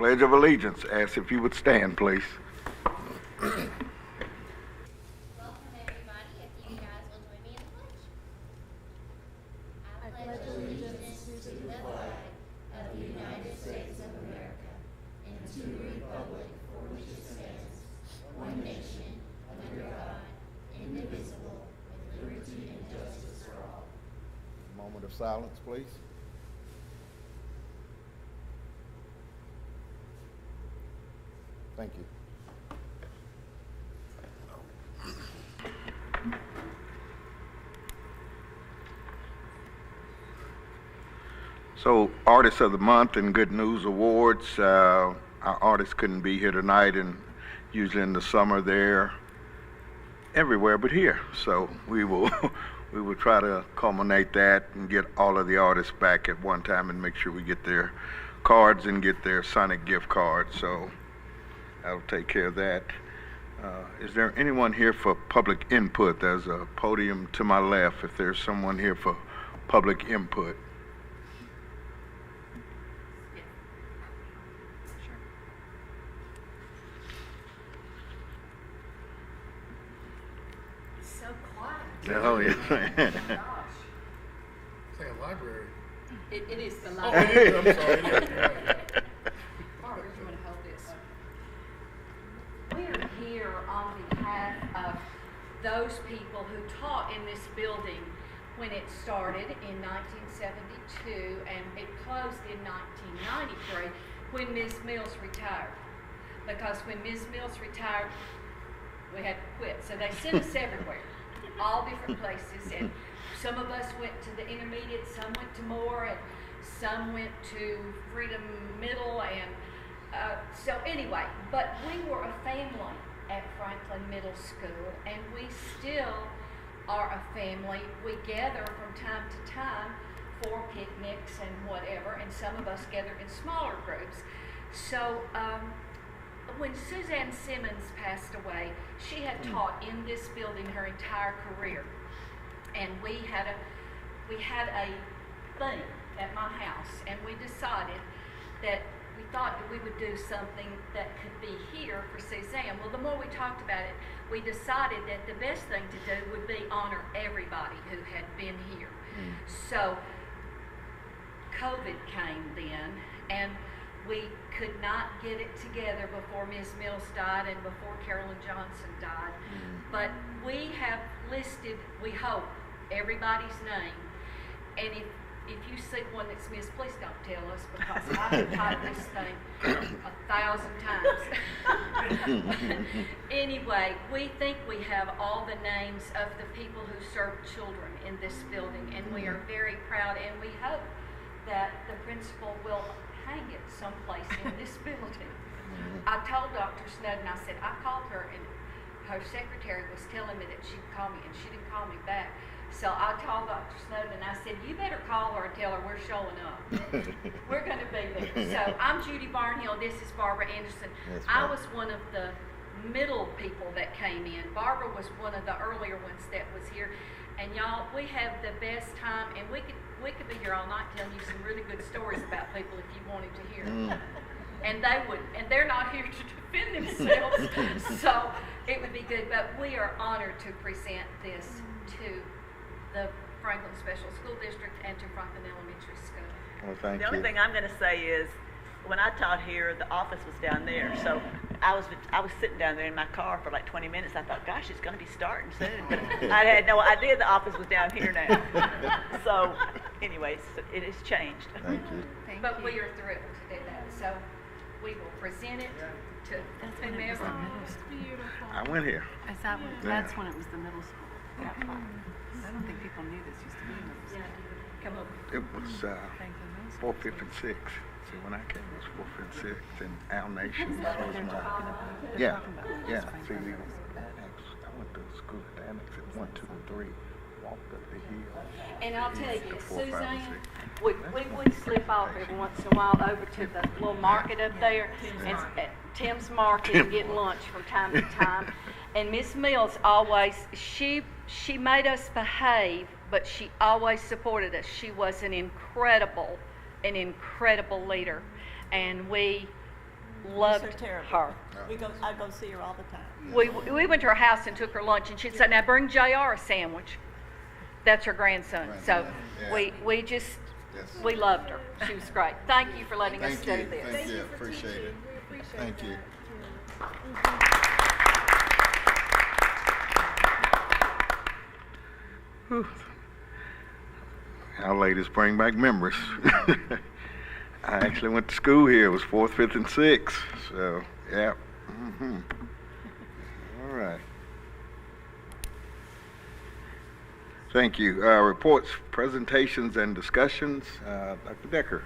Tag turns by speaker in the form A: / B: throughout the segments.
A: Pledge of Allegiance. Ask if you would stand, please.
B: Welcome everybody. If you guys will join me in the pledge. I pledge allegiance to the flag of the United States of America and to the republic for which it stands, one nation, under God, indivisible, with liberty and justice for all.
A: Moment of silence, please. Thank you. So, Artist of the Month and Good News Awards. Our artists couldn't be here tonight, and usually in the summer they're everywhere but here. So we will we will try to culminate that and get all of the artists back at one time and make sure we get their cards and get their Sonic gift cards. So I'll take care of that. Is there anyone here for public input? There's a podium to my left if there's someone here for public input.
B: So quiet.
A: Oh, yeah.
C: It's like a library.
D: It is the
C: Oh,
D: library.
C: it is. I'm sorry. It is. You're right.
D: Barbara, you want to hold this? We're here on behalf of those people who taught in this building when it started in 1972 and it closed in 1993 when Ms. Mills retired. Because when Ms. Mills retired, we had to quit. So they sent us everywhere, all different places. And some of us went to the intermediate, some went to Moore, and some went to Freedom Middle. And so anyway, but we were a family at Franklin Middle School, and we still are a family. We gather from time to time for picnics and whatever, and some of us gather in smaller groups. So when Suzanne Simmons passed away, she had taught in this building her entire career, and we had a thing at my house, and we decided that we thought that we would do something that could be here for Suzanne. Well, the more we talked about it, we decided that the best thing to do would be honor everybody who had been here. So COVID came then, and we could not get it together before Ms. Mills died and before Carolyn Johnson died. But we have listed, we hope, everybody's name. And if you see one that's missed, please don't tell us, because I have typed this thing 1,000 times. Anyway, we think we have all the names of the people who serve children in this building, and we are very proud, and we hope that the principal will hang it someplace in this building. I told Dr. Snowden, I said, I called her, and her secretary was telling me that she'd call me, and she didn't call me back. So I told Dr. Snowden, I said, you better call her and tell her we're showing up. We're going to be there. So I'm Judy Barnhill. This is Barbara Anderson.
A: Yes,
D: I
A: ma'am.
D: was one of the middle people that came in. Barbara was one of the earlier ones that was here. And y'all, we have the best time, and we could be here all night telling you some really good stories about people if you wanted to hear. And they would, and they're not here to defend themselves, so it would be good. But we are honored to present this to the Franklin Special School District and to Franklin Elementary School.
A: Well, thank
E: The only
A: you.
E: thing I'm going to say is, when I taught here, the office was down there. So I was sitting down there in my car for like 20 minutes. I thought, gosh, it's going to be starting soon. But I had no idea the office was down here now. So, anyways, it has changed.
A: Thank you.
D: But we are thrilled to do that. So we will present it to whomever.
A: I went here.
F: Is that when,
A: Yeah.
F: that's when it was the middle school? That part. I don't think people knew this used to be a middle school.
D: Come over.
A: It was
F: Franklin Middle School.
A: 4th, 5th, and 6th. See, when I came, it was 4th and 6th, and Al Nation was
F: They're
A: my...
F: talking about, they're
A: Yeah,
F: talking about when it
A: yeah.
F: was
A: See,
F: Franklin
A: we
F: Middle School.
A: I went to school at the annex at 1, 2, and 3. Walked up the hill.
D: And I'll tell you,
A: To 4, 5, and
D: Suzanne,
A: 6.
D: we would slip off every once in a while over to the little market up there, and at Tim's Market, and get lunch from time to time. And Miss Mills always, she made us behave, but she always supported us. She was an incredible leader, and we Loved
E: Miss terribly.
D: her.
E: I go see her all the time.
D: We went to her house and took her lunch, and she'd say, "Now bring JR a sandwich." That's her grandson. So
A: Yeah.
D: we just
A: Yes.
D: we loved her. She was great. Thank you for letting us
A: Thank
D: do
A: you.
D: this.
A: Thank you. Appreciate it. Thank you. Whew. Our ladies bring back memories. I actually went to school here. It was 4th, 5th, and 6th. So, yeah. All right. Thank you. Reports, presentations, and discussions. Dr. Decker.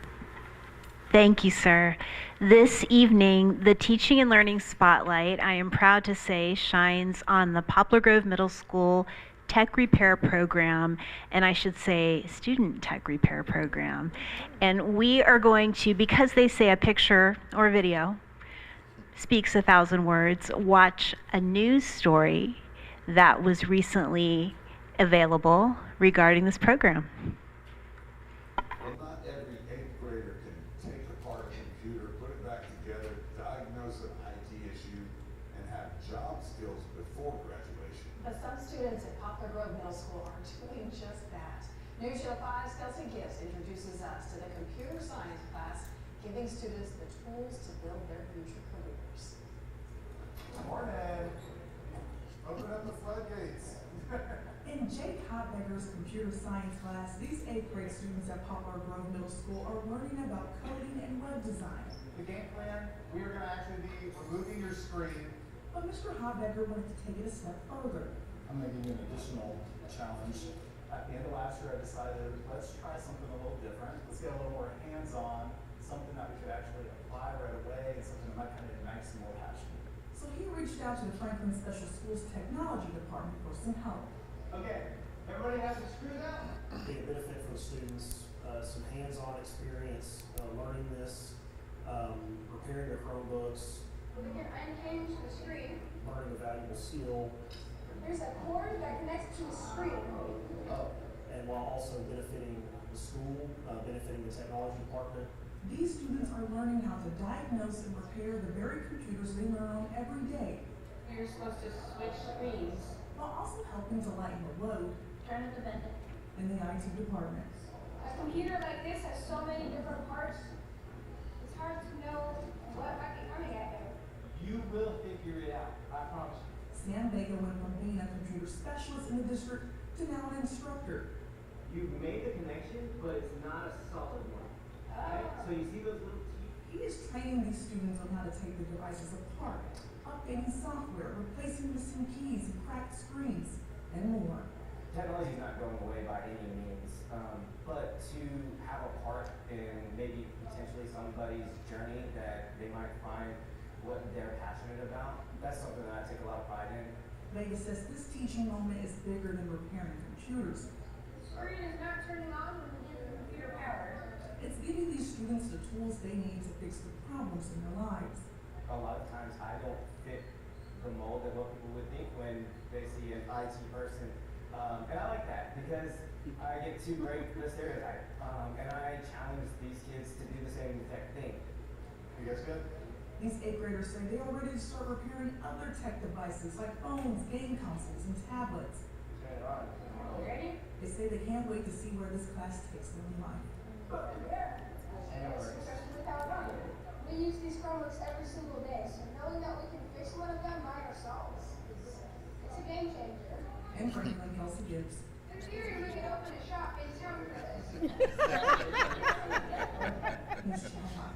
G: Thank you, sir. This evening, the Teaching and Learning Spotlight, I am proud to say, shines on the Poplar Grove Middle School Tech Repair Program, and I should say Student Tech Repair Program. And we are going to, because they say a picture or video speaks 1,000 words, watch a news story that was recently available regarding this program.
C: Well, not every 8th grader can take apart a computer, put it back together, diagnose an IT issue, and have job skills before graduation.
H: But some students at Poplar Grove Middle School are doing just that. News Show 5's Kelsey Gibbs introduces us to the computer science class, giving students the tools to build their future careers.
C: Morning. Open up the floodgates.
I: In Jake Hotbegger's computer science class, these 8th grade students at Poplar Grove Middle School are learning about coding and web design.
J: The game plan, we are going to actually be removing your screen.
I: But Mr. Hotbegger wanted to take it a step further.
J: I'm going to give you an additional challenge. At the end of last year, I decided, let's try something a little different. Let's get a little more hands-on, something that we could actually apply right away, and something that might kind of ignite some more passion.
I: So he reached out to the Franklin Special Schools Technology Department for some help.
J: Okay, everybody has their screws out?
K: Be a benefit for the students, some hands-on experience, learning this, repairing their Chromebooks,
B: We can unhinge the screen.
K: learning a valuable skill,
B: There's a cord that connects to the screen.
K: and while also benefiting the school, benefiting the technology department.
I: These students are learning how to diagnose and repair the very computers they learn on every day,
B: You're supposed to switch screens.
I: while also helping to lighten the load
B: Turn it to bend it.
I: in the IT department.
B: A computer like this has so many different parts. It's hard to know what might be coming at you.
J: You will figure it out, I promise you.
I: Sam Vega went from being a computer specialist in the district to now an instructor.
L: You've made the connection, but it's not a solid one. Right? So you see those little teeth?
I: He is training these students on how to take the devices apart, updating software, replacing missing keys and cracked screens, and more.
L: Technology is not going away by any means, but to have a part in maybe potentially somebody's journey that they might find what they're passionate about, that's something that I take a lot of pride in.
I: Vega says this teaching moment is bigger than repairing computers.
B: The screen is not turning on when you give the computer power.
I: It's giving these students the tools they need to fix the problems in their lives.
L: A lot of times I don't fit the mold of what people would think when they see an IT person. And I like that because I get to break the stereotype. And I challenge these kids to do the same exact thing. You guys good?
I: These 8th graders say they are ready to start repairing other tech devices like phones, game consoles, and tablets.
L: Turn it on.
B: Ready?
I: They say they can't wait to see where this class takes them in life.
B: Yeah. Especially with how it runs. We use these Chromebooks every single day, so knowing that we can fix one of them by ourselves it's a game changer.
I: And Franklin Kelsey Gibbs.
B: In theory, we could open a shop in town for this.
I: Ms. Chalmers.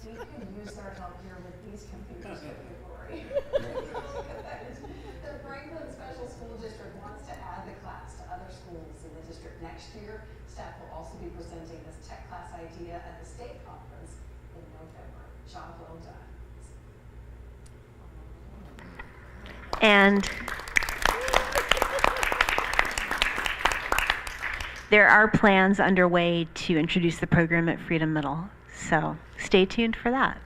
H: We could use their help here with these computers, don't you worry. The Franklin Special School District wants to add the class to other schools in the district next year. Staff will also be presenting this tech class idea at the state conference in November. Job well done.
G: And there are plans underway to introduce the program at Freedom Middle, so stay tuned for that.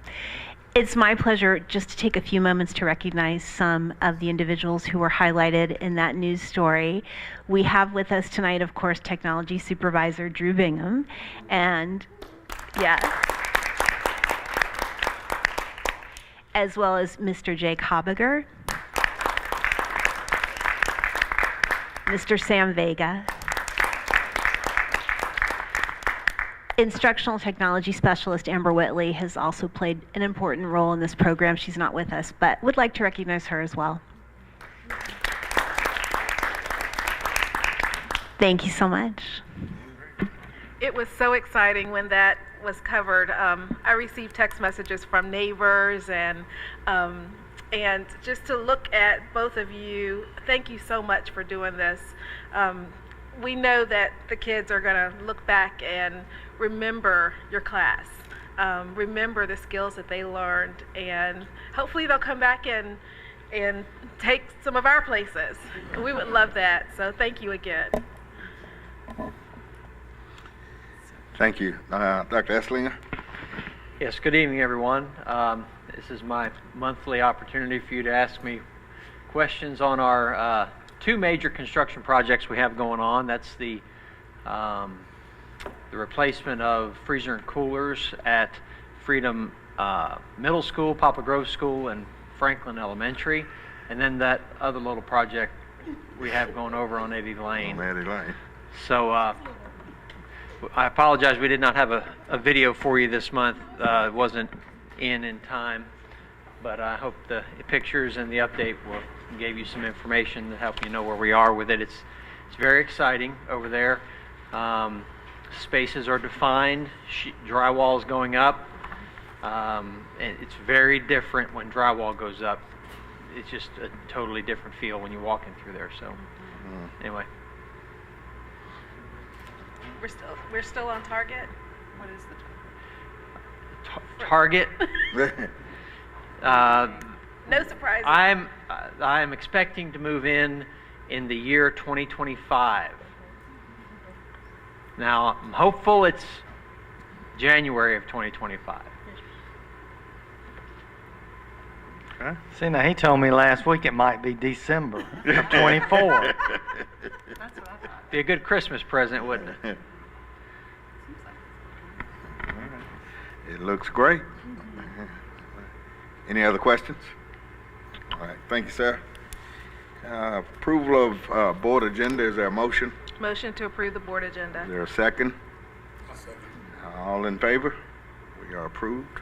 G: It's my pleasure just to take a few moments to recognize some of the individuals who were highlighted in that news story. We have with us tonight, of course, Technology Supervisor Drew Bingham, and yes. as well as Mr. Jake Habiger, Mr. Sam Vega, Instructional Technology Specialist Amber Whitley has also played an important role in this program. She's not with us, but would like to recognize her as well. Thank you so much.
M: It was so exciting when that was covered. I received text messages from neighbors and just to look at both of you, thank you so much for doing this. We know that the kids are going to look back and remember your class, remember the skills that they learned, and hopefully they'll come back and take some of our places. We would love that, so thank you again.
A: Thank you. Dr. Esslinger?
N: Yes, good evening, everyone. This is my monthly opportunity for you to ask me questions on our two major construction projects we have going on. That's the replacement of freezer and coolers at Freedom Middle School, Poplar Grove School, and Franklin Elementary, and then that other little project we have going over on Eddie Lane.
A: On Eddie Lane.
N: So I apologize we did not have a video for you this month. It wasn't in time, but I hope the pictures and the update gave you some information to help you know where we are with it. It's very exciting over there. Spaces are defined, drywall is going up, and it's very different when drywall goes up. It's just a totally different feel when you're walking through there. So anyway.
M: We're still on target.
F: What is the
N: Target?
M: No surprises.
N: I'm expecting to move in the year 2025. Now, I'm hopeful it's January of 2025.
A: Okay.
O: See, now he told me last week it might be December of 24.
F: That's what I thought.
N: Be a good Christmas present, wouldn't it?
F: Seems like
A: It looks great. Any other questions? All right, thank you, sir. Approval of board agenda, is there a motion?
M: Motion to approve the board
A: Is
M: agenda.
A: there a second? All in favor? We are approved.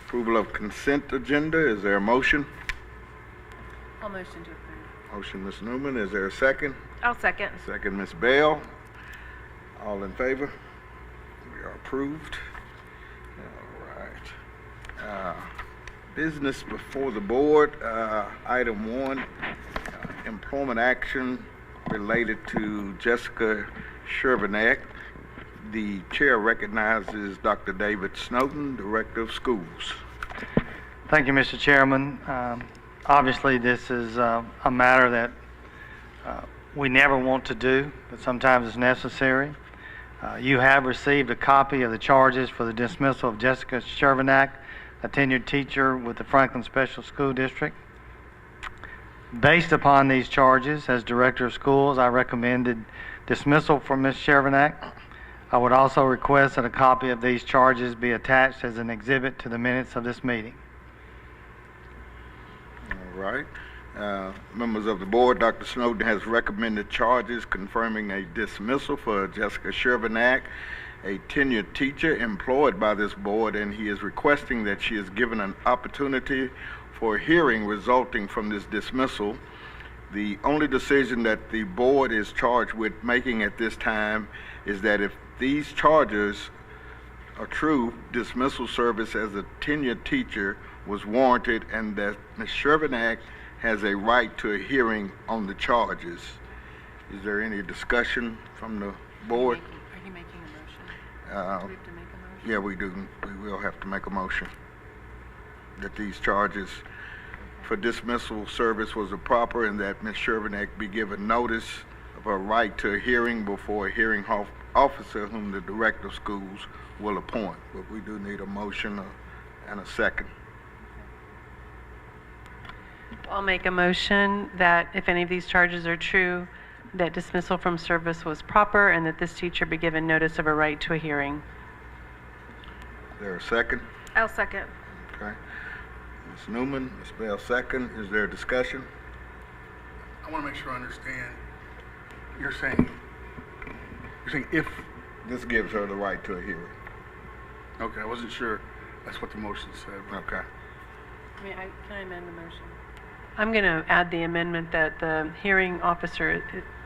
A: Approval of consent agenda, is there a motion?
F: I'll motion to approve.
A: Motion, Ms. Newman, is there a second?
M: I'll second.
A: Second, Ms. Bell. All in favor? We are approved. All right. Business before the board, item 1, employment action related to Jessica Shervinack. The chair recognizes Dr. David Snowden, Director of Schools.
O: Thank you, Mr. Chairman. Obviously, this is a matter that we never want to do, but sometimes it's necessary. You have received a copy of the charges for the dismissal of Jessica Shervinack, a tenured teacher with the Franklin Special School District. Based upon these charges, as Director of Schools, I recommended dismissal for Ms. Shervinack. I would also request that a copy of these charges be attached as an exhibit to the minutes of this meeting.
A: All right. Members of the board, Dr. Snowden has recommended charges confirming a dismissal for Jessica Shervinack, a tenured teacher employed by this board, and he is requesting that she is given an opportunity for a hearing resulting from this dismissal. The only decision that the board is charged with making at this time is that if these charges are true, dismissal service as a tenured teacher was warranted and that Ms. Shervinack has a right to a hearing on the charges. Is there any discussion from the board?
F: Are you making a motion?
A: Uh,
F: Do we have to make a motion?
A: Yeah, we do. We will have to make a motion that these charges for dismissal service was improper and that Ms. Shervinack be given notice of her right to a hearing before a hearing officer whom the Director of Schools will appoint. But we do need a motion and a second.
P: I'll make a motion that if any of these charges are true, that dismissal from service was proper and that this teacher be given notice of a right to a hearing.
A: Is there a second?
M: I'll second.
A: Okay. Ms. Newman, Ms. Bell second. Is there a discussion?
Q: I want to make sure I understand. You're saying if,
A: This gives her the right to a hearing.
Q: okay, I wasn't sure that's what the motion said.
A: Okay.
P: Can I amend the motion? I'm going to add the amendment that the hearing officer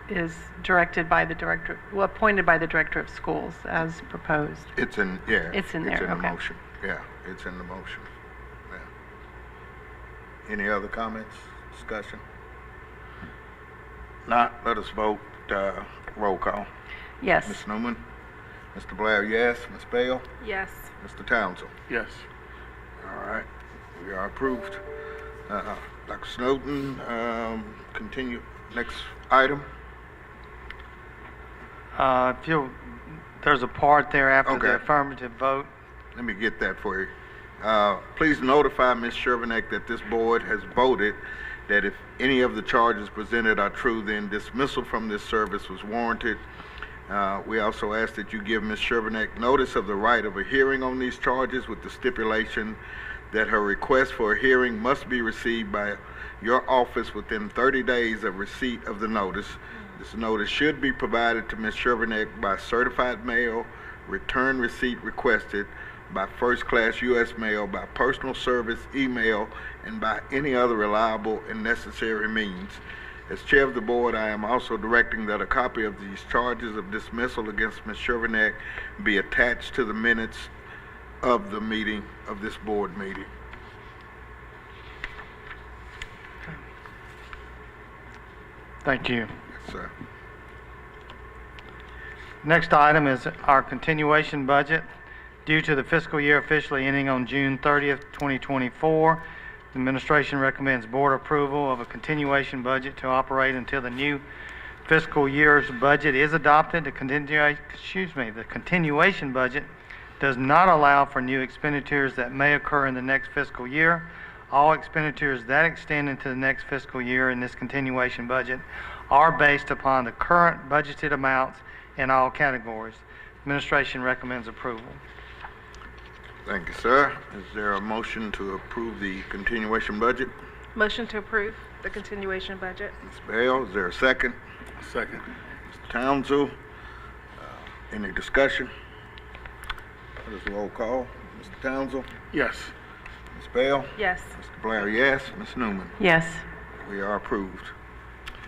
P: is directed by the director, well, appointed by the director of schools as proposed.
A: It's in, yeah.
P: It's in there,
A: It's in the
P: okay.
A: motion. Yeah, it's in the motion. Yeah. Any other comments, discussion? Not, let us vote, roll call.
P: Yes.
A: Ms. Newman? Mr. Blair, yes. Ms. Bell?
M: Yes.
A: Mr. Townsend?
Q: Yes.
A: All right, we are approved. Dr. Snowden, continue, next item.
O: If you'll, there's a part there after the
A: Okay.
O: affirmative vote.
A: Let me get that for you. Please notify Ms. Shervanek that this board has voted that if any of the charges presented are true, then dismissal from this service was warranted. We also ask that you give Ms. Shervanek notice of the right of a hearing on these charges with the stipulation that her request for a hearing must be received by your office within 30 days of receipt of the notice. This notice should be provided to Ms. Shervanek by certified mail, return receipt requested, by first-class U.S. mail, by personal service, email, and by any other reliable and necessary means. As chair of the board, I am also directing that a copy of these charges of dismissal against Ms. Shervanek be attached to the minutes of the meeting, of this board meeting.
O: Thank you.
A: Yes, sir.
O: Next item is our continuation budget. Due to the fiscal year officially ending on June 30th, 2024, the administration recommends board approval of a continuation budget to operate until the new fiscal year's budget is adopted. The continuation budget does not allow for new expenditures that may occur in the next fiscal year. All expenditures that extend into the next fiscal year in this continuation budget are based upon the current budgeted amounts in all categories. Administration recommends approval.
A: Thank you, sir. Is there a motion to approve the continuation budget?
M: Motion to approve the continuation budget.
A: Ms. Bell, is there a second?
Q: Second.
A: Mr. Townsend, any discussion? Let us roll call. Mr. Townsend?
Q: Yes.
A: Ms. Bell?
M: Yes.
A: Mr. Blair, yes. Ms. Newman?
P: Yes.
A: We are approved.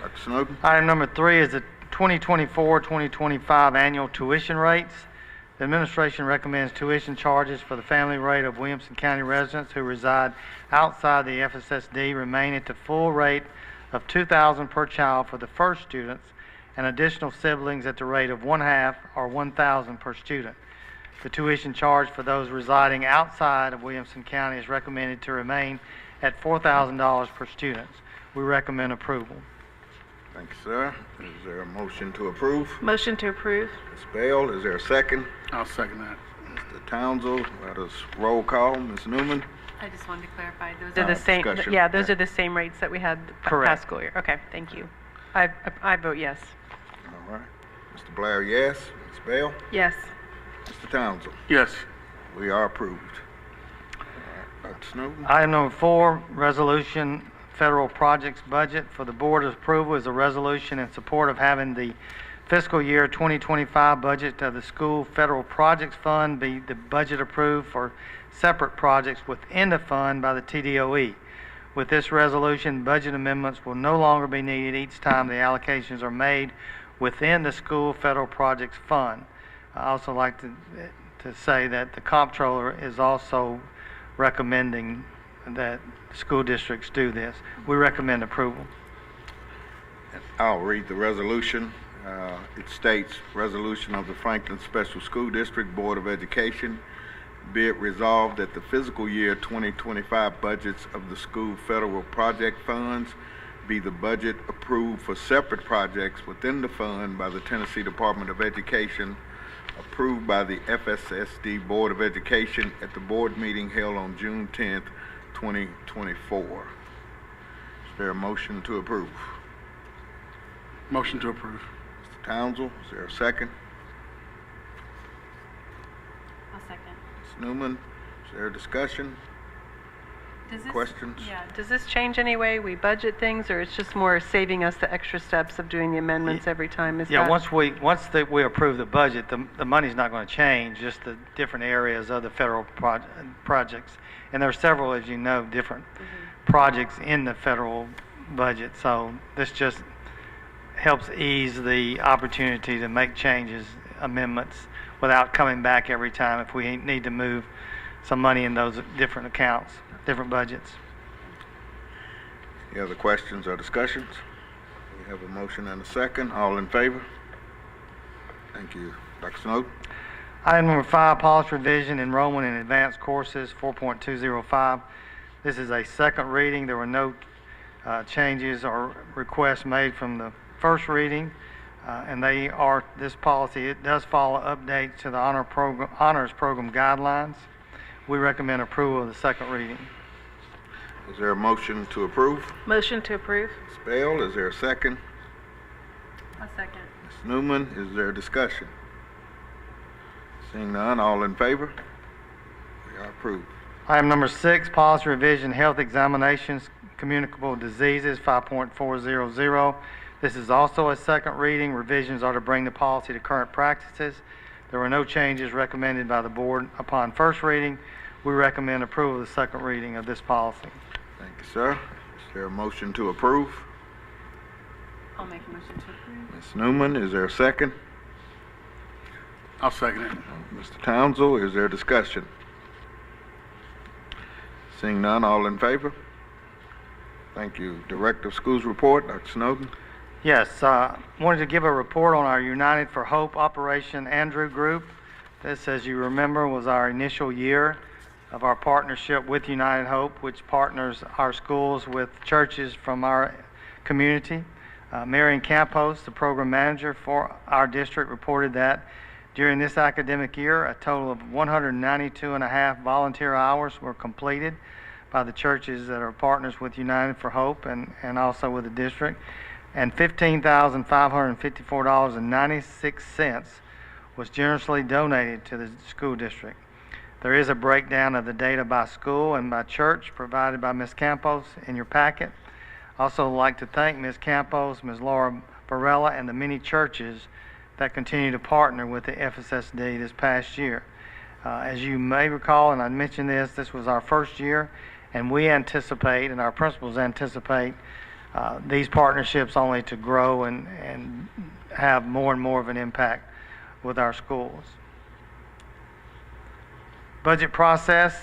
A: Dr. Snowden?
O: Item number 3 is the 2024-2025 annual tuition rates. The administration recommends tuition charges for the family rate of Williamson County residents who reside outside the FSSD remain at the full rate of $2,000 per child for the first students, and additional siblings at the rate of 1/2 or $1,000 per student. The tuition charge for those residing outside of Williamson County is recommended to remain at $4,000 per student. We recommend approval.
A: Thank you, sir. Is there a motion to approve?
M: Motion to approve.
A: Ms. Bell, is there a second?
Q: I'll second that.
A: Mr. Townsend, let us roll call. Ms. Newman?
P: I just wanted to clarify, those are the same,
A: discussion.
P: yeah, those
A: Yeah.
P: are the same rates that we had the
O: Correct.
P: past school year. Okay, thank you. I vote yes.
A: All right. Mr. Blair, yes. Ms. Bell?
M: Yes.
A: Mr. Townsend?
Q: Yes.
A: We are approved. All right. Dr. Snowden?
O: Item number 4, resolution federal projects budget for the board's approval is a resolution in support of having the fiscal year 2025 budget of the school federal projects fund be the budget approved for separate projects within the fund by the TDOE. With this resolution, budget amendments will no longer be needed each time the allocations are made within the school federal projects fund. I also like to say that the comptroller is also recommending that school districts do this. We recommend approval.
A: I'll read the resolution. It states, resolution of the Franklin Special School District Board of Education, be it resolved that the fiscal year 2025 budgets of the school federal project funds be the budget approved for separate projects within the fund by the Tennessee Department of Education, approved by the FSSD Board of Education at the board meeting held on June 10th, 2024. Is there a motion to approve?
Q: Motion to approve.
A: Mr. Townsend, is there a second?
P: I'll second.
A: Ms. Newman, is there a discussion?
P: Does this,
A: questions?
P: Yeah. Does this change any way we budget things, or it's just more saving us the extra steps of doing the amendments every time? Is
O: Yeah,
P: that?
O: once we approve the budget, the money's not going to change, just the different areas of the federal projects. And there are several, as you know, different projects in the federal budget. So this just helps ease the opportunity to make changes, amendments, without coming back every time if we need to move some money in those different accounts, different budgets.
A: Any other questions or discussions? We have a motion and a second. All in favor? Thank you. Dr. Snowden?
O: Item number 5, policy revision, enrollment in advanced courses, 4.205. This is a second reading. There were no changes or requests made from the first reading, and this policy, it does follow updates to the honors program guidelines. We recommend approval of the second reading.
A: Is there a motion to approve?
M: Motion to approve.
A: Ms. Bell, is there a second?
P: A second.
A: Ms. Newman, is there discussion? Seeing none, all in favor? We are approved.
O: Item number 6, policy revision, health examinations, communicable diseases, 5.400. This is also a second reading. Revisions are to bring the policy to current practices. There were no changes recommended by the board upon first reading. We recommend approval of the second reading of this policy.
A: Thank you, sir. Is there a motion to approve?
P: I'll make a motion to approve.
A: Ms. Newman, is there a second?
Q: I'll second it.
A: Mr. Townsend, is there discussion? Seeing none, all in favor? Thank you. Director of Schools report, Dr. Snowden.
O: Yes, wanted to give a report on our United for Hope Operation Andrew group. This, as you remember, was our initial year of our partnership with United Hope, which partners our schools with churches from our community. Marion Campos, the program manager for our district, reported that during this academic year, a total of 192.5 volunteer hours were completed by the churches that are partners with United for Hope and also with the district. And $15,554.96 was generously donated to the school district. There is a breakdown of the data by school and by church provided by Ms. Campos in your packet. Also like to thank Ms. Campos, Ms. Laura Barella, and the many churches that continue to partner with the FSSD this past year. As you may recall, and I mentioned this was our first year, and we anticipate, and our principals anticipate, these partnerships only to grow and have more and more of an impact with our schools. Budget process.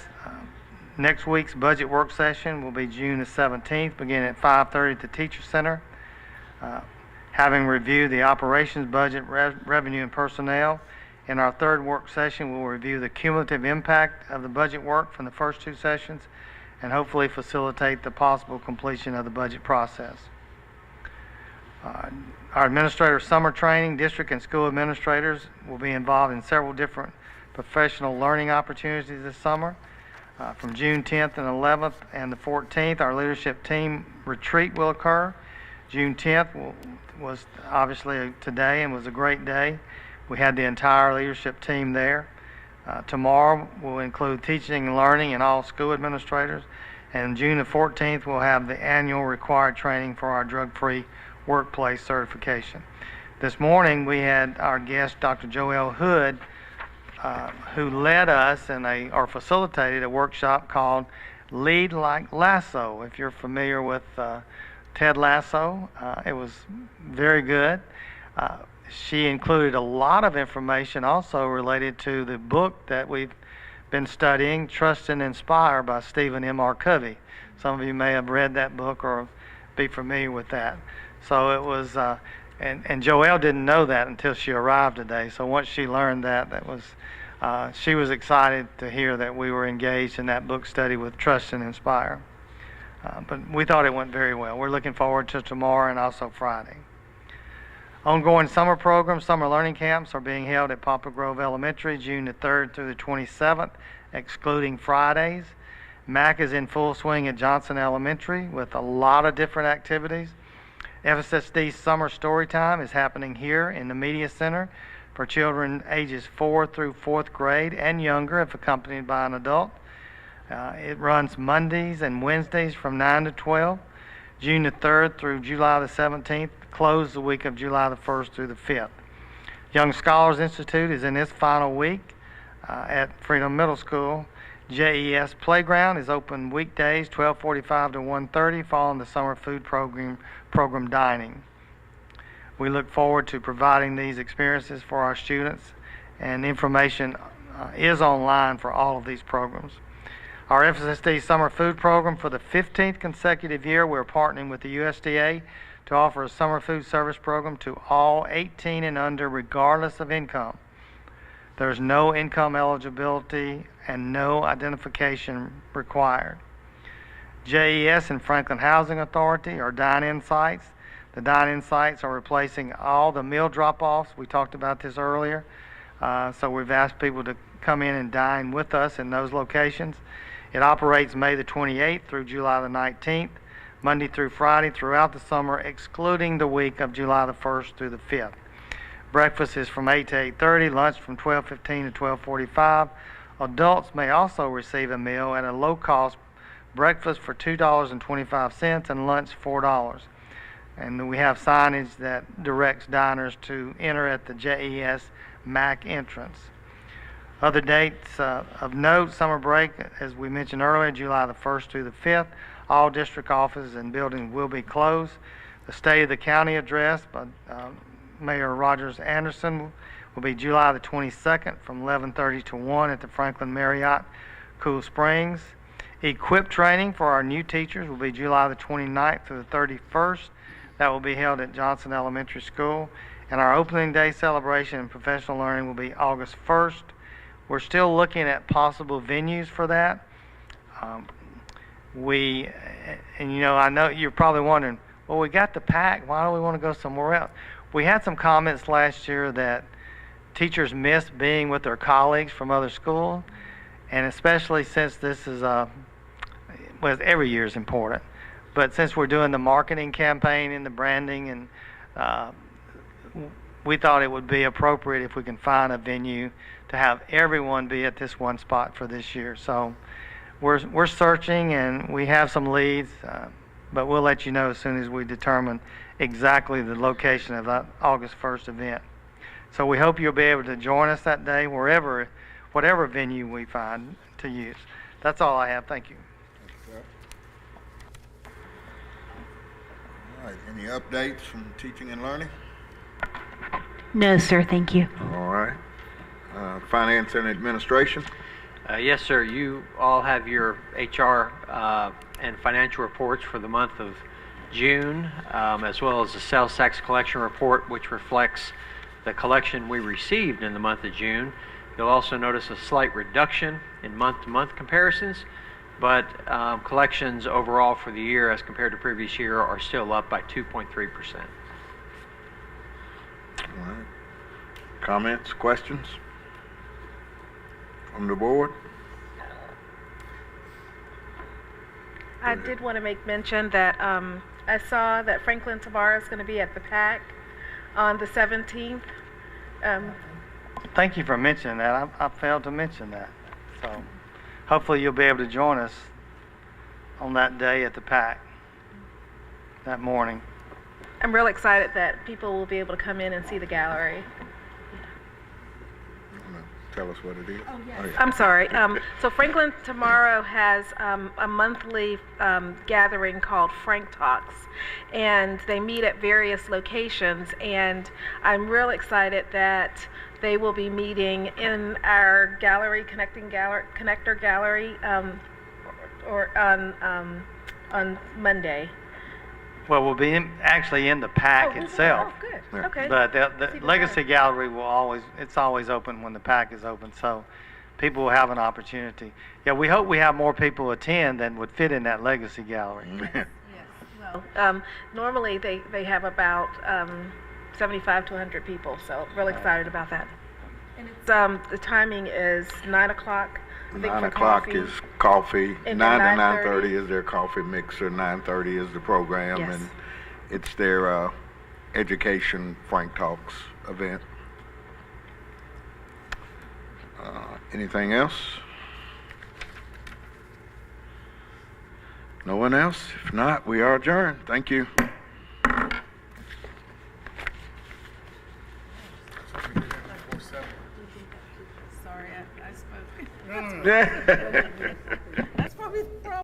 O: Next week's budget work session will be June the 17th, beginning at 5:30 at the Teacher Center. Having reviewed the operations budget, revenue, and personnel, in our third work session, we'll review the cumulative impact of the budget work from the first two sessions and hopefully facilitate the possible completion of the budget process. Our administrator summer training, district and school administrators will be involved in several different professional learning opportunities this summer. From June 10th and 11th and the 14th, our leadership team retreat will occur. June 10th was obviously today and was a great day. We had the entire leadership team there. Tomorrow will include teaching and learning and all school administrators. And June the 14th, we'll have the annual required training for our drug-free workplace certification. This morning, we had our guest, Dr. Joelle Hood, who led us or facilitated a workshop called Lead Like Lasso. If you're familiar with Ted Lasso, it was very good. She included a lot of information also related to the book that we've been studying, Trust and Inspire by Stephen M.R. Covey. Some of you may have read that book or be familiar with that. So it was, and Joelle didn't know that until she arrived today. So once she learned that was, she was excited to hear that we were engaged in that book study with Trust and Inspire. But we thought it went very well. We're looking forward to tomorrow and also Friday. Ongoing summer programs, summer learning camps are being held at Poplar Grove Elementary, June the 3rd through the 27th, excluding Fridays. MAC is in full swing at Johnson Elementary with a lot of different activities. FSSD Summer Story Time is happening here in the Media Center for children ages 4 through 4th grade and younger if accompanied by an adult. It runs Mondays and Wednesdays from 9 to 12, June the 3rd through July the 17th, closed the week of July the 1st through the 5th. Young Scholars Institute is in its final week at Freedom Middle School. JES Playground is open weekdays 12:45 to 1:30 following the summer food program dining. We look forward to providing these experiences for our students, and information is online for all of these programs. Our FSSD summer food program, for the 15th consecutive year, we're partnering with the USDA to offer a summer food service program to all 18 and under regardless of income. There's no income eligibility and no identification required. JES and Franklin Housing Authority are dine-in sites. The dine-in sites are replacing all the meal drop-offs. We talked about this earlier. So we've asked people to come in and dine with us in those locations. It operates May the 28th through July the 19th, Monday through Friday throughout the summer, excluding the week of July the 1st through the 5th. Breakfast is from 8 to 8:30, lunch from 12:15 to 12:45. Adults may also receive a meal at a low-cost breakfast for $2.25 and lunch $4. And then we have signage that directs diners to enter at the JES MAC entrance. Other dates of note: summer break, as we mentioned earlier, July the 1st through the 5th. All district offices and buildings will be closed. The State of the County address by Mayor Rogers Anderson will be July the 22nd from 11:30 to 1 at the Franklin Marriott, Cool Springs. Equip training for our new teachers will be July the 29th through the 31st. That will be held at Johnson Elementary School. And our opening day celebration and professional learning will be August 1st. We're still looking at possible venues for that. I know you're probably wondering, well, we got the PAC, why do we want to go somewhere else? We had some comments last year that teachers miss being with their colleagues from other schools, and especially since this is every year is important, but since we're doing the marketing campaign and the branding, and we thought it would be appropriate if we can find a venue to have everyone be at this one spot for this year. So we're searching, and we have some leads, but we'll let you know as soon as we determine exactly the location of that August 1st event. So we hope you'll be able to join us that day, whatever venue we find to use. That's all I have. Thank you.
A: All right, any updates from teaching and learning?
G: No, sir, thank you.
A: All right. Finance and administration?
N: Yes, sir. You all have your HR and financial reports for the month of June, as well as the sales tax collection report, which reflects the collection we received in the month of June. You'll also notice a slight reduction in month-to-month comparisons, but collections overall for the year as compared to previous year are still up by 2.3%.
A: All right. Comments, questions from the board?
M: I did want to make mention that I saw that Franklin tomorrow is going to be at the PAC on the 17th.
O: Thank you for mentioning that. I failed to mention that. So hopefully you'll be able to join us on that day at the PAC that morning.
M: I'm real excited that people will be able to come in and see the gallery.
A: Tell us what it is.
M: Oh, yes. I'm sorry. So Franklin tomorrow has a monthly gathering called Frank Talks, and they meet at various locations, and I'm real excited that they will be meeting in our gallery, connector gallery, or on Monday.
O: Well, we'll be actually in the PAC itself.
M: Oh, good. Yeah. Okay.
O: But the Legacy Gallery it's always open when the PAC is open, so people will have an opportunity. Yeah, we hope we have more people attend than would fit in that Legacy Gallery.
M: Yes. Well, normally they have about 75 to 100 people, so really excited about that. And it's the timing is 9 o'clock.
A: 9 o'clock is coffee. 9 to 9:30 is their coffee mixer. 9:30 is the program,
M: yes.
A: And it's their education Frank Talks event. Anything else? No one else? If not, we are adjourned. Thank you.
F: Sorry, I spoke.
A: Yeah.